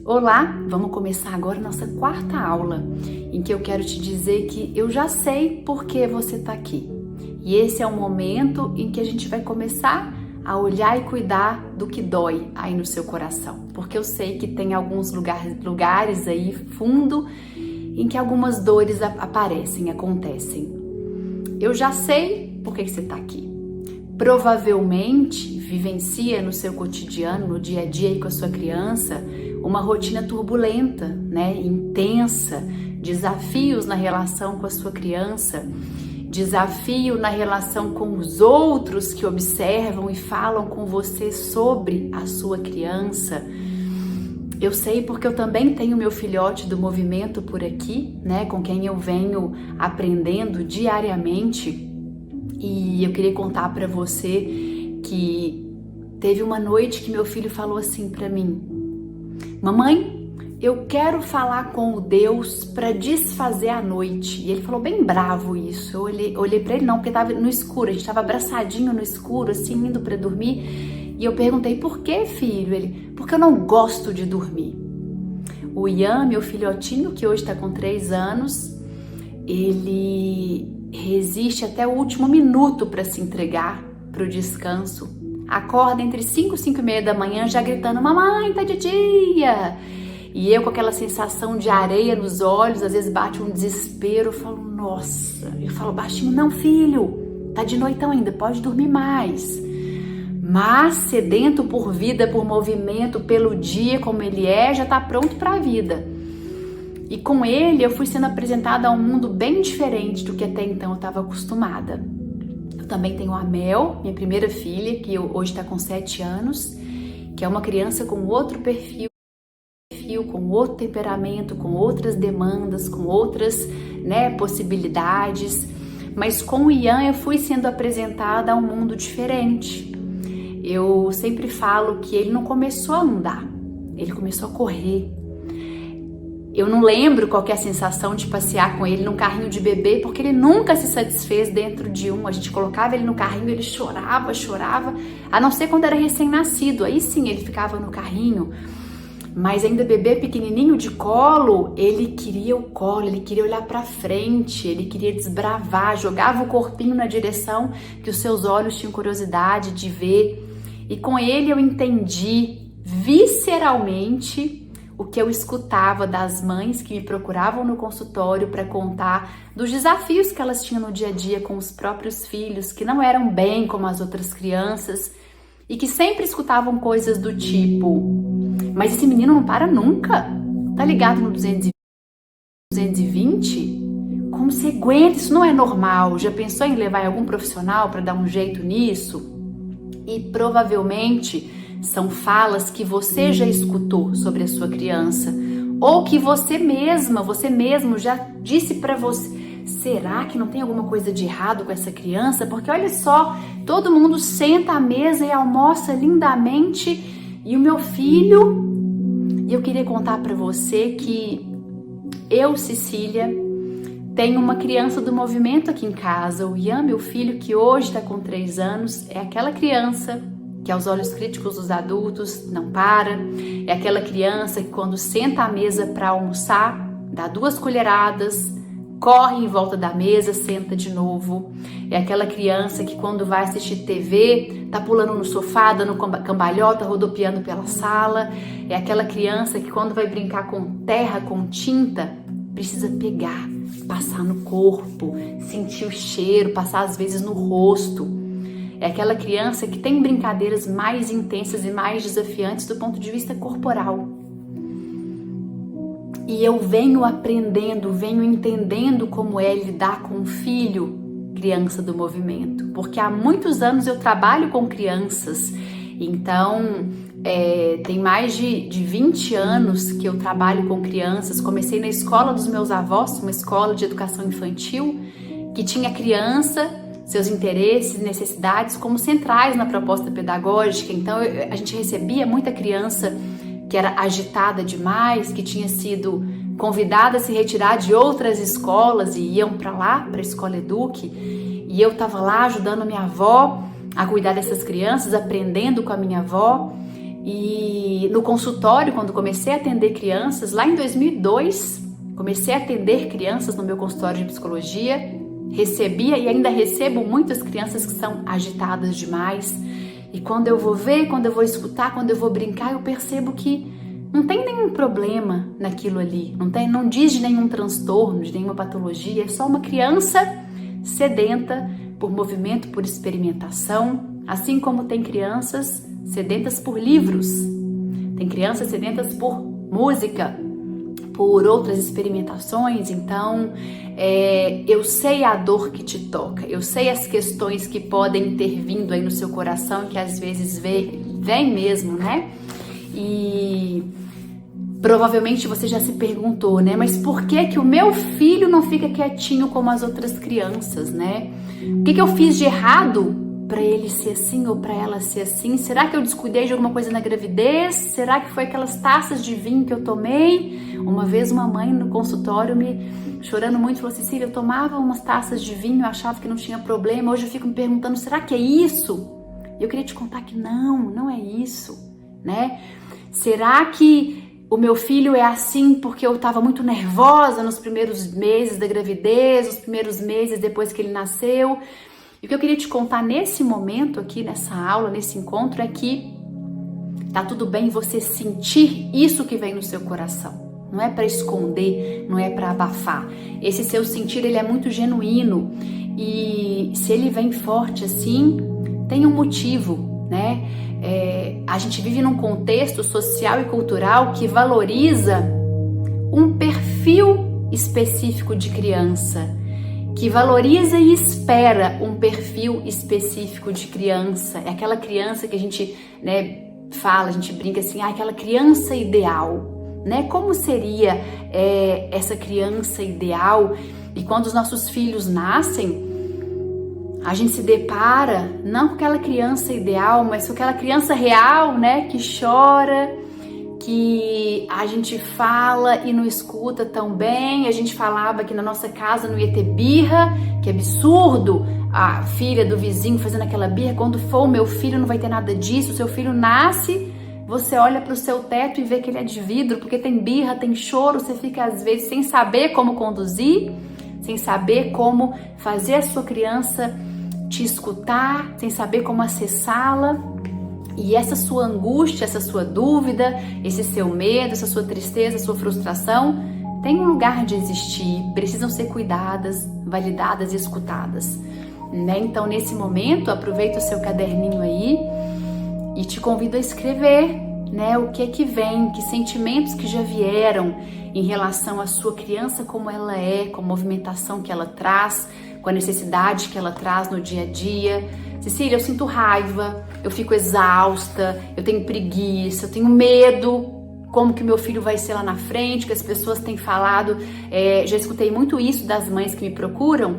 Olá, vamos começar agora a nossa quarta aula, em que eu quero te dizer que eu já sei por que você está aqui. E esse é o momento em que a gente vai começar a olhar e cuidar do que dói aí no seu coração. Porque eu sei que tem alguns lugares aí fundo em que algumas dores acontecem. Eu já sei por que você está aqui. Provavelmente vivencia no seu cotidiano, no dia a dia aí com a sua criança, uma rotina turbulenta, né? Intensa, desafios na relação com a sua criança, desafio na relação com os outros que observam e falam com você sobre a sua criança. Eu sei porque eu também tenho meu filhote do movimento por aqui, né? Com quem eu venho aprendendo diariamente. E eu queria contar para você que teve uma noite que meu filho falou assim para mim: mamãe, eu quero falar com o Deus para desfazer a noite. E ele falou bem bravo isso. Eu olhei para ele, não, porque tava no escuro, a gente tava abraçadinho no escuro, assim, indo para dormir. E eu perguntei: por que, filho? Ele: porque eu não gosto de dormir. O Ian, meu filhotinho, que hoje tá com 3 anos, ele resiste até o último minuto para se entregar para o descanso. Acorda entre 5 e 5 e meia da manhã já gritando: mamãe, tá de dia! E eu com aquela sensação de areia nos olhos, às vezes bate um desespero, eu falo: nossa, eu falo baixinho: não, filho, tá de noitão ainda, pode dormir mais. Mas sedento por vida, por movimento, pelo dia como ele é, já tá pronto para a vida. E com ele eu fui sendo apresentada a um mundo bem diferente do que até então eu estava acostumada. Eu também tenho a Mel, minha primeira filha, que hoje está com 7 anos, que é uma criança com outro perfil, com outro temperamento, com outras demandas, com outras, possibilidades. Mas com o Ian eu fui sendo apresentada a um mundo diferente. Eu sempre falo que ele não começou a andar, ele começou a correr. Eu não lembro qual que é a sensação de passear com ele num carrinho de bebê, porque ele nunca se satisfez dentro de um. A gente colocava ele no carrinho, ele chorava, a não ser quando era recém-nascido. Aí sim ele ficava no carrinho. Mas ainda bebê pequenininho de colo, ele queria o colo, ele queria olhar pra frente, ele queria desbravar, jogava o corpinho na direção que os seus olhos tinham curiosidade de ver. E com ele eu entendi visceralmente o que eu escutava das mães que me procuravam no consultório para contar dos desafios que elas tinham no dia a dia com os próprios filhos, que não eram bem como as outras crianças e que sempre escutavam coisas do tipo: mas esse menino não para nunca, tá ligado no 220? Como você aguenta? Isso não é normal. Já pensou em levar algum profissional para dar um jeito nisso? E provavelmente são falas que você já escutou sobre a sua criança, ou que você mesmo já disse para você: será que não tem alguma coisa de errado com essa criança? Porque olha só, todo mundo senta à mesa e almoça lindamente, e o meu filho... E eu queria contar para você que eu, Cecília, tenho uma criança do movimento aqui em casa. O Ian, meu filho, que hoje está com 3 anos, é aquela criança que aos olhos críticos dos adultos não para, é aquela criança que quando senta à mesa para almoçar, dá 2 colheradas, corre em volta da mesa, senta de novo. É aquela criança que quando vai assistir TV, tá pulando no sofá, dando cambalhota, rodopiando pela sala. É aquela criança que quando vai brincar com terra, com tinta, precisa pegar, passar no corpo, sentir o cheiro, passar às vezes no rosto. É aquela criança que tem brincadeiras mais intensas e mais desafiantes do ponto de vista corporal. E eu venho aprendendo, venho entendendo como é lidar com um filho, criança do movimento. Porque há muitos anos eu trabalho com crianças. Então, tem mais de 20 anos que eu trabalho com crianças. Comecei na escola dos meus avós, uma escola de educação infantil, que tinha criança, seus interesses e necessidades como centrais na proposta pedagógica. Então a gente recebia muita criança que era agitada demais, que tinha sido convidada a se retirar de outras escolas e iam para lá, para a Escola Eduque, e eu estava lá ajudando a minha avó a cuidar dessas crianças, aprendendo com a minha avó. E no consultório, quando comecei a atender crianças, lá em 2002, comecei a atender crianças no meu consultório de psicologia, recebia e ainda recebo muitas crianças que são agitadas demais. E quando eu vou ver, quando eu vou escutar, quando eu vou brincar, eu percebo que não tem nenhum problema naquilo ali, não diz de nenhum transtorno, de nenhuma patologia, é só uma criança sedenta por movimento, por experimentação, assim como tem crianças sedentas por livros, tem crianças sedentas por música, por outras experimentações. Então, eu sei a dor que te toca, eu sei as questões que podem ter vindo aí no seu coração, que às vezes vem mesmo, né? E provavelmente você já se perguntou, né? Mas por que o meu filho não fica quietinho como as outras crianças, né? O que eu fiz de errado para ele ser assim ou para ela ser assim? Será que eu descuidei de alguma coisa na gravidez? Será que foi aquelas taças de vinho que eu tomei? Uma vez uma mãe no consultório chorando muito falou: Cecília, eu tomava umas taças de vinho, eu achava que não tinha problema, hoje eu fico me perguntando, será que é isso? E eu queria te contar que não é isso, né? Será que o meu filho é assim porque eu estava muito nervosa nos primeiros meses da gravidez, os primeiros meses depois que ele nasceu? E o que eu queria te contar nesse momento aqui, nessa aula, nesse encontro, é que tá tudo bem você sentir isso que vem no seu coração. Não é para esconder, não é para abafar. Esse seu sentir, ele é muito genuíno. E se ele vem forte assim, tem um motivo, né? A gente vive num contexto social e cultural que valoriza um perfil específico de criança, que valoriza e espera um perfil específico de criança. É aquela criança que a gente, né, fala, a gente brinca assim, aquela criança ideal, né? Como seria essa criança ideal? E quando os nossos filhos nascem, a gente se depara não com aquela criança ideal, mas com aquela criança real, né? Que chora, que a gente fala e não escuta tão bem. A gente falava que na nossa casa não ia ter birra, que absurdo a filha do vizinho fazendo aquela birra. Quando for o meu filho não vai ter nada disso. O seu filho nasce, você olha para o seu teto e vê que ele é de vidro, porque tem birra, tem choro. Você fica às vezes sem saber como conduzir, sem saber como fazer a sua criança te escutar, sem saber como acessá-la. E essa sua angústia, essa sua dúvida, esse seu medo, essa sua tristeza, sua frustração, tem um lugar de existir, precisam ser cuidadas, validadas e escutadas, né? Então, nesse momento, aproveita o seu caderninho aí e te convido a escrever, né? O que é que vem, que sentimentos que já vieram em relação à sua criança, como ela é, com a movimentação que ela traz, com a necessidade que ela traz no dia a dia. Cecília, eu sinto raiva, eu fico exausta, eu tenho preguiça, eu tenho medo, como que o meu filho vai ser lá na frente, que as pessoas têm falado, já escutei muito isso das mães que me procuram,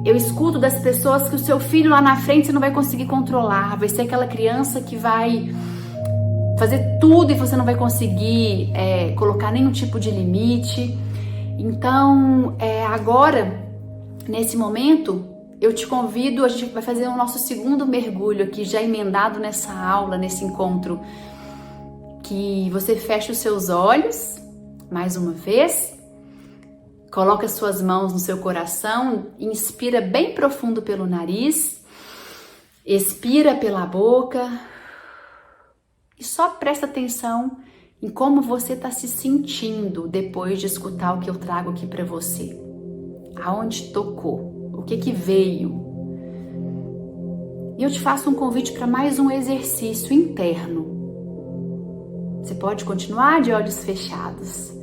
eu escuto das pessoas que o seu filho lá na frente você não vai conseguir controlar, vai ser aquela criança que vai fazer tudo e você não vai conseguir colocar nenhum tipo de limite. Então, agora, nesse momento, eu te convido, a gente vai fazer o nosso segundo mergulho aqui, já emendado nessa aula, nesse encontro, que você feche os seus olhos, mais uma vez, coloca as suas mãos no seu coração, inspira bem profundo pelo nariz, expira pela boca e só presta atenção em como você está se sentindo depois de escutar o que eu trago aqui para você. Aonde tocou? O que veio? E eu te faço um convite para mais um exercício interno. Você pode continuar de olhos fechados.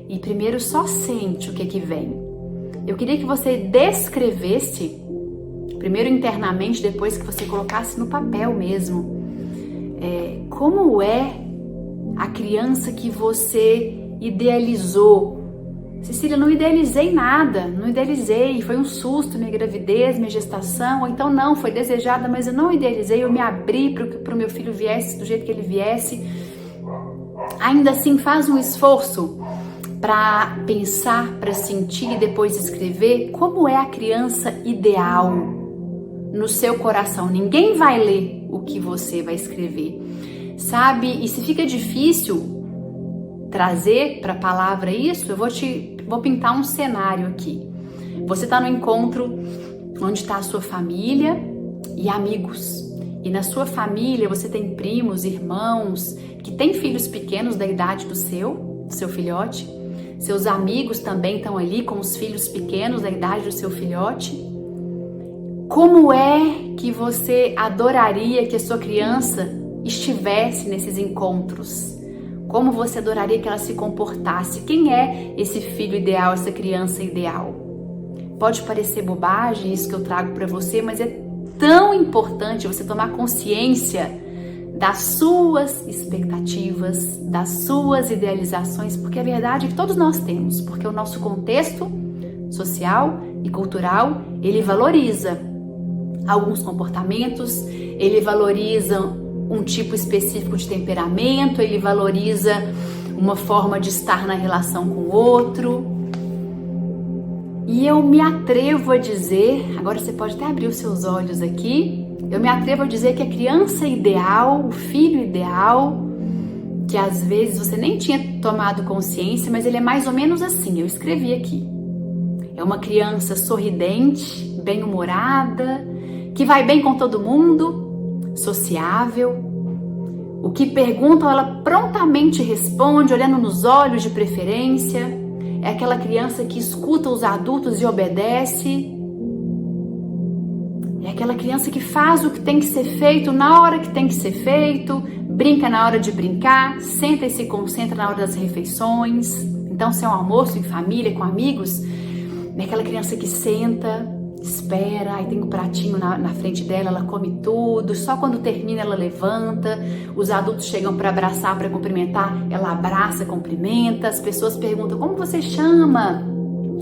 E primeiro só sente o que vem. Eu queria que você descrevesse, primeiro internamente, depois que você colocasse no papel mesmo, como é a criança que você idealizou. Cecília, não idealizei nada, não idealizei, foi um susto minha gravidez, minha gestação, ou então não, foi desejada, mas eu não idealizei, eu me abri para o meu filho viesse do jeito que ele viesse. Ainda assim, faz um esforço para pensar, para sentir e depois escrever como é a criança ideal no seu coração. Ninguém vai ler o que você vai escrever, sabe? E se fica difícil trazer para a palavra isso, eu vou pintar um cenário aqui. Você está no encontro onde está a sua família e amigos. E na sua família você tem primos, irmãos, que têm filhos pequenos da idade do seu filhote. Seus amigos também estão ali com os filhos pequenos da idade do seu filhote. Como é que você adoraria que a sua criança estivesse nesses encontros? Como você adoraria que ela se comportasse? Quem é esse filho ideal, essa criança ideal? Pode parecer bobagem isso que eu trago para você, mas é tão importante você tomar consciência das suas expectativas, das suas idealizações, porque a verdade é que todos nós temos, porque o nosso contexto social e cultural, ele valoriza alguns comportamentos, ele valoriza um tipo específico de temperamento, ele valoriza uma forma de estar na relação com o outro. E eu me atrevo a dizer, agora você pode até abrir os seus olhos aqui, eu me atrevo a dizer que a criança ideal, o filho ideal, que às vezes você nem tinha tomado consciência, mas ele é mais ou menos assim, eu escrevi aqui. É uma criança sorridente, bem-humorada, que vai bem com todo mundo, sociável. O que perguntam, ela prontamente responde, olhando nos olhos de preferência. É aquela criança que escuta os adultos e obedece. É aquela criança que faz o que tem que ser feito na hora que tem que ser feito, brinca na hora de brincar, senta e se concentra na hora das refeições. Então, se é um almoço em família, com amigos, é aquela criança que senta, espera, aí tem um pratinho na frente dela, ela come tudo, só quando termina ela levanta, os adultos chegam para abraçar, para cumprimentar, ela abraça, cumprimenta, as pessoas perguntam, como você chama?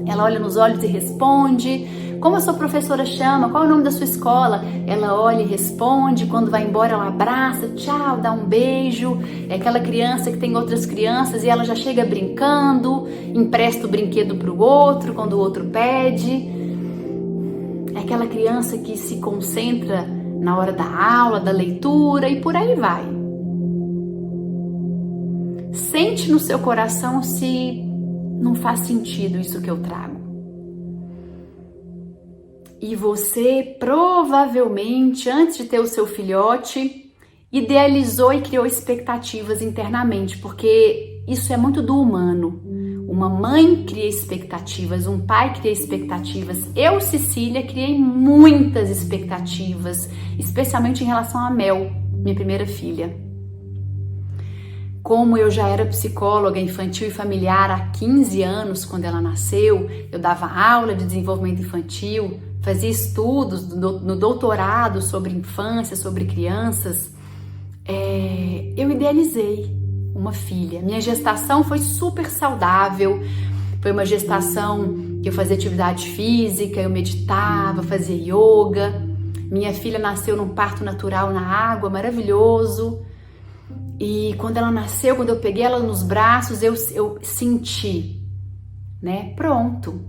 Ela olha nos olhos e responde, como a sua professora chama? Qual é o nome da sua escola? Ela olha e responde, quando vai embora ela abraça, tchau, dá um beijo. É aquela criança que tem outras crianças e ela já chega brincando, empresta o brinquedo para o outro quando o outro pede. É aquela criança que se concentra na hora da aula, da leitura e por aí vai. Sente no seu coração se não faz sentido isso que eu trago. E você provavelmente, antes de ter o seu filhote, idealizou e criou expectativas internamente, porque isso é muito do humano. Uma mãe cria expectativas, um pai cria expectativas. Eu, Cecília, criei muitas expectativas, especialmente em relação a Mel, minha primeira filha. Como eu já era psicóloga infantil e familiar há 15 anos, quando ela nasceu, eu dava aula de desenvolvimento infantil, fazia estudos no doutorado sobre infância, sobre crianças, eu idealizei uma filha. Minha gestação foi super saudável, foi uma gestação que eu fazia atividade física, eu meditava, fazia yoga. Minha filha nasceu num parto natural na água, maravilhoso. E quando ela nasceu, quando eu peguei ela nos braços, eu senti, né? Pronto.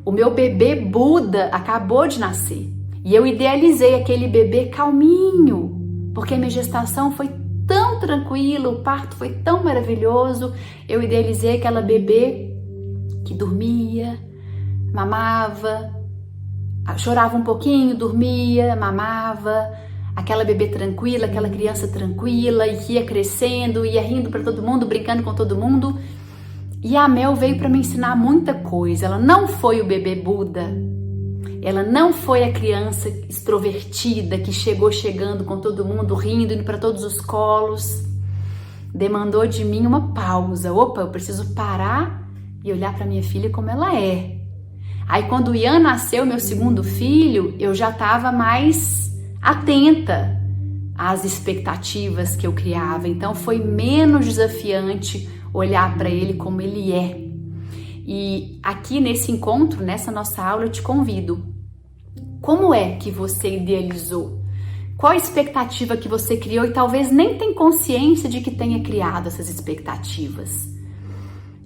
O meu bebê Buda acabou de nascer. E eu idealizei aquele bebê calminho, porque a minha gestação foi tão tranquila, o parto foi tão maravilhoso. Eu idealizei aquela bebê que dormia, mamava, chorava um pouquinho, dormia, mamava. Aquela bebê tranquila, aquela criança tranquila, e que ia crescendo, ia rindo para todo mundo, brincando com todo mundo. E a Mel veio para me ensinar muita coisa. Ela não foi o bebê Buda. Ela não foi a criança extrovertida que chegando com todo mundo, rindo, indo para todos os colos. Demandou de mim uma pausa. Opa, eu preciso parar e olhar para minha filha como ela é. Aí quando o Ian nasceu, meu segundo filho, eu já estava mais atenta às expectativas que eu criava. Então foi menos desafiante olhar para ele como ele é. E aqui nesse encontro, nessa nossa aula, eu te convido. Como é que você idealizou? Qual a expectativa que você criou e talvez nem tem consciência de que tenha criado essas expectativas?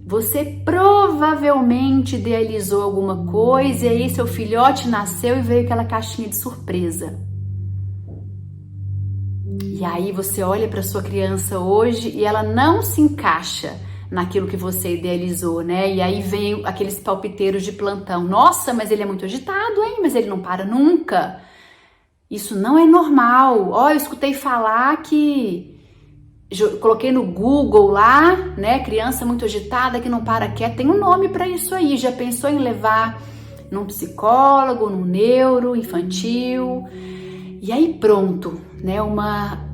Você provavelmente idealizou alguma coisa e aí seu filhote nasceu e veio aquela caixinha de surpresa. E E aí você olha para sua criança hoje e ela não se encaixa naquilo que você idealizou, né? E aí vem aqueles palpiteiros de plantão. Nossa, mas ele é muito agitado, hein? Mas ele não para nunca. Isso não é normal. Ó, eu escutei falar que... Coloquei no Google lá, né? Criança muito agitada que não para quieto. Tem um nome para isso aí. Já pensou em levar num psicólogo, num neuro infantil? E aí pronto, né? Uma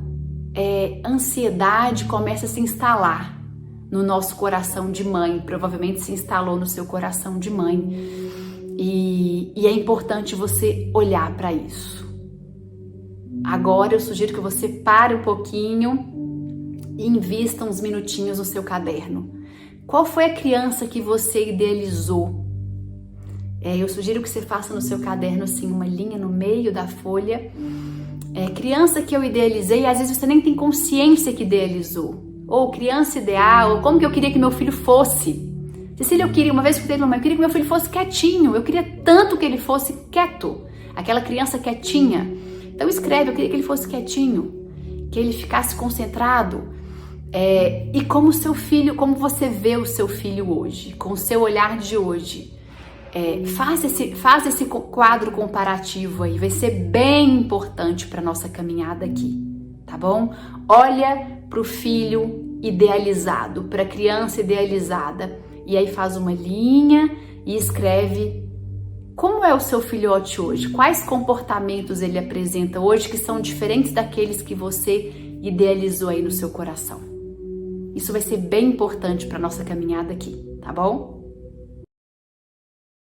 ansiedade começa a se instalar no nosso coração de mãe. Provavelmente se instalou no seu coração de mãe. E é importante você olhar para isso. Agora eu sugiro que você pare um pouquinho e invista uns minutinhos no seu caderno. Qual foi a criança que você idealizou? Eu sugiro que você faça no seu caderno assim uma linha no meio da folha. Criança que eu idealizei, às vezes você nem tem consciência que idealizou. Ou criança ideal, ou como que eu queria que meu filho fosse. Cecília, uma vez escutei de mamãe, eu queria que meu filho fosse quietinho. Eu queria tanto que ele fosse quieto. Aquela criança quietinha. Então escreve, eu queria que ele fosse quietinho. Que ele ficasse concentrado. E como você vê o seu filho hoje, com o seu olhar de hoje, faz esse quadro comparativo aí, vai ser bem importante para nossa caminhada aqui, tá bom? Olha para o filho idealizado, para a criança idealizada, e aí faz uma linha e escreve como é o seu filhote hoje, quais comportamentos ele apresenta hoje que são diferentes daqueles que você idealizou aí no seu coração. Isso vai ser bem importante para nossa caminhada aqui, tá bom?